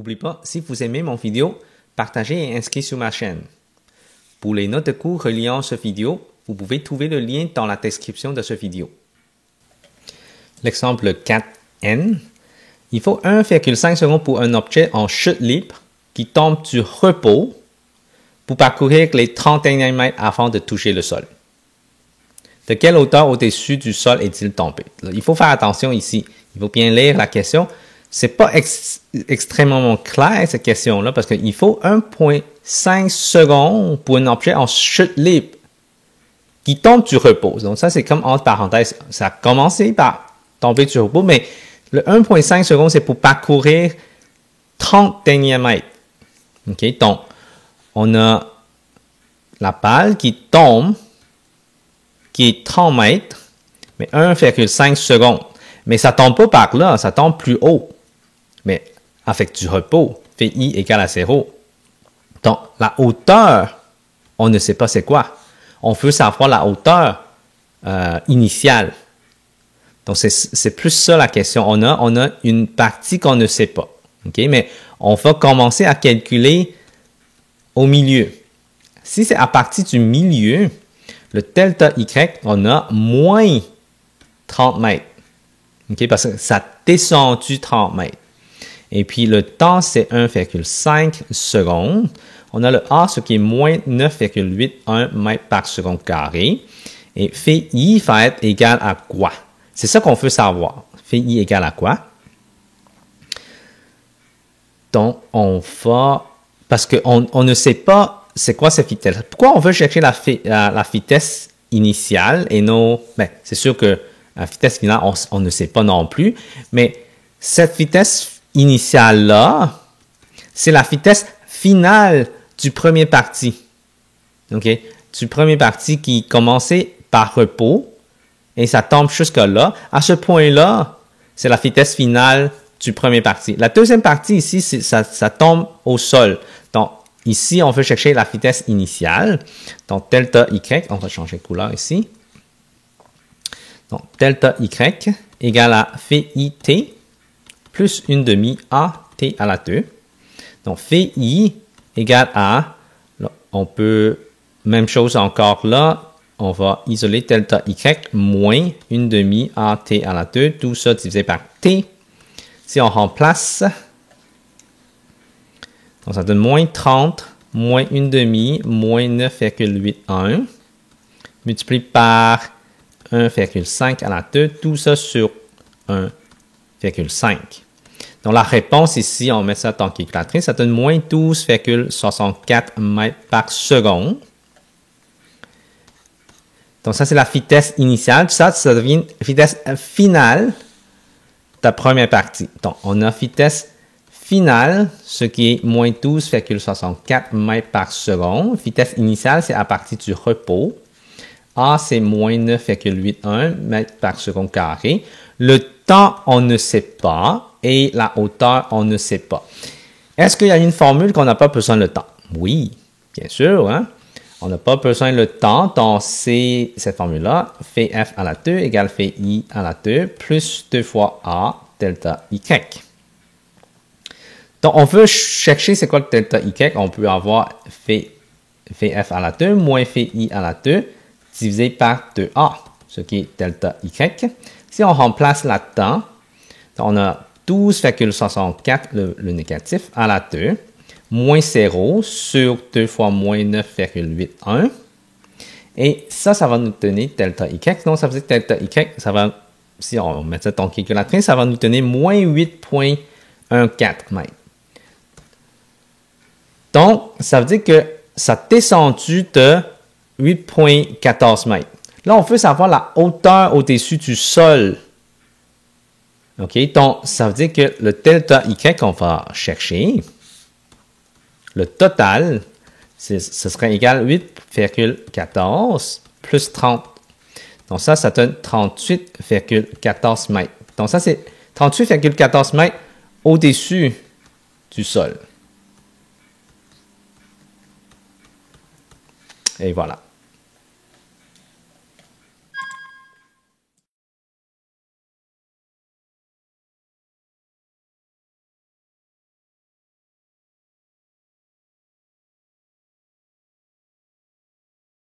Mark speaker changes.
Speaker 1: N'oubliez pas, si vous aimez mon vidéo, partagez et inscrivez sur ma chaîne. Pour les notes de cours reliant cette vidéo, vous pouvez trouver le lien dans la description de cette vidéo. L'exemple 4N. Il faut 1,5 secondes pour un objet en chute libre qui tombe du repos pour parcourir les 30 derniers mètres avant de toucher le sol. De quelle hauteur au-dessus du sol est-il tombé? Il faut faire attention ici. Il faut bien lire la question. C'est pas extrêmement clair cette question-là parce qu'il faut 1,5 secondes pour un objet en chute libre qui tombe du repos. Donc ça, c'est comme entre parenthèses. Ça a commencé par tomber du repos, mais le 1,5 secondes, c'est pour parcourir 30 derniers mètres. OK? Donc, on a la balle qui tombe, qui est 30 mètres, mais 1,5 secondes. Mais ça ne tombe pas par là, ça tombe plus haut. Mais avec du repos, phi égale à 0. Donc, la hauteur, on ne sait pas c'est quoi. On veut savoir la hauteur initiale. Donc, c'est plus ça la question. On a une partie qu'on ne sait pas. Okay? Mais on va commencer à calculer au milieu. Si c'est à partir du milieu, le delta Y, on a moins 30 mètres. Okay? Parce que ça a descendu 30 mètres. Et puis, le temps, c'est 1,5 secondes. On a le A, ce qui est moins 9,81 mètres par seconde carré. Et phi va être égal à quoi? C'est ça qu'on veut savoir. Phi égale à quoi? Donc, on va... Parce qu'on ne sait pas c'est quoi cette vitesse. Pourquoi on veut chercher la vitesse initiale et non... Ben, c'est sûr que la vitesse finale, on ne sait pas non plus. Mais cette vitesse initiale-là, c'est la vitesse finale du premier parti. OK? Du premier parti qui commençait par repos. Et ça tombe jusque-là. À ce point-là, c'est la vitesse finale du premier parti. La deuxième partie ici, ça tombe au sol. Donc, ici, on veut chercher la vitesse initiale. Donc, delta Y, on va changer de couleur ici. Donc, delta Y égale à phi t plus 1 demi a t à la 2. Donc, phi égale à, là, on peut, même chose encore là, on va isoler delta Y moins 1 demi a t à la 2, tout ça divisé par t. Si on remplace, donc ça donne moins 30, moins 1 demi, moins 9,81, multiplié par 1,5 à la 2, tout ça sur 1,5. Donc la réponse ici, on met ça dans la calculatrice, ça donne moins 12,64 mètres par seconde. Donc, ça, c'est la vitesse initiale. Ça devient vitesse finale de la première partie. Donc, on a vitesse finale, ce qui est moins 12,64 mètres par seconde. Vitesse initiale, c'est à partir du repos. A, c'est moins 9,81 mètres par seconde carré. Le temps, on ne sait pas. Et la hauteur, on ne sait pas. Est-ce qu'il y a une formule qu'on n'a pas besoin de temps? Oui, bien sûr, hein? On n'a pas besoin de temps dans cette formule-là. Phi f à la 2 égale phi I à la 2 plus 2 fois A delta Y. Donc, on veut chercher c'est quoi le delta Y. On peut avoir phi f à la 2 moins phi I à la 2 divisé par 2A, ce qui est delta Y. Si on remplace là-dedans, on a 12,64 le négatif à la 2. Moins 0 sur 2 fois moins 9,81. Et ça va nous donner delta Y. Donc, ça veut dire que delta Y, ça va, si on met ça dans la calculatrice, ça va nous donner moins 8,14 mètres. Donc, ça veut dire que ça a descendu de 8,14 mètres. Là, on veut savoir la hauteur au-dessus du sol. OK? Donc, ça veut dire que le delta Y qu'on va chercher, le total, ce serait égal à 8,14 plus 30. Donc ça donne 38,14 mètres. Donc ça, c'est 38,14 mètres au-dessus du sol. Et voilà.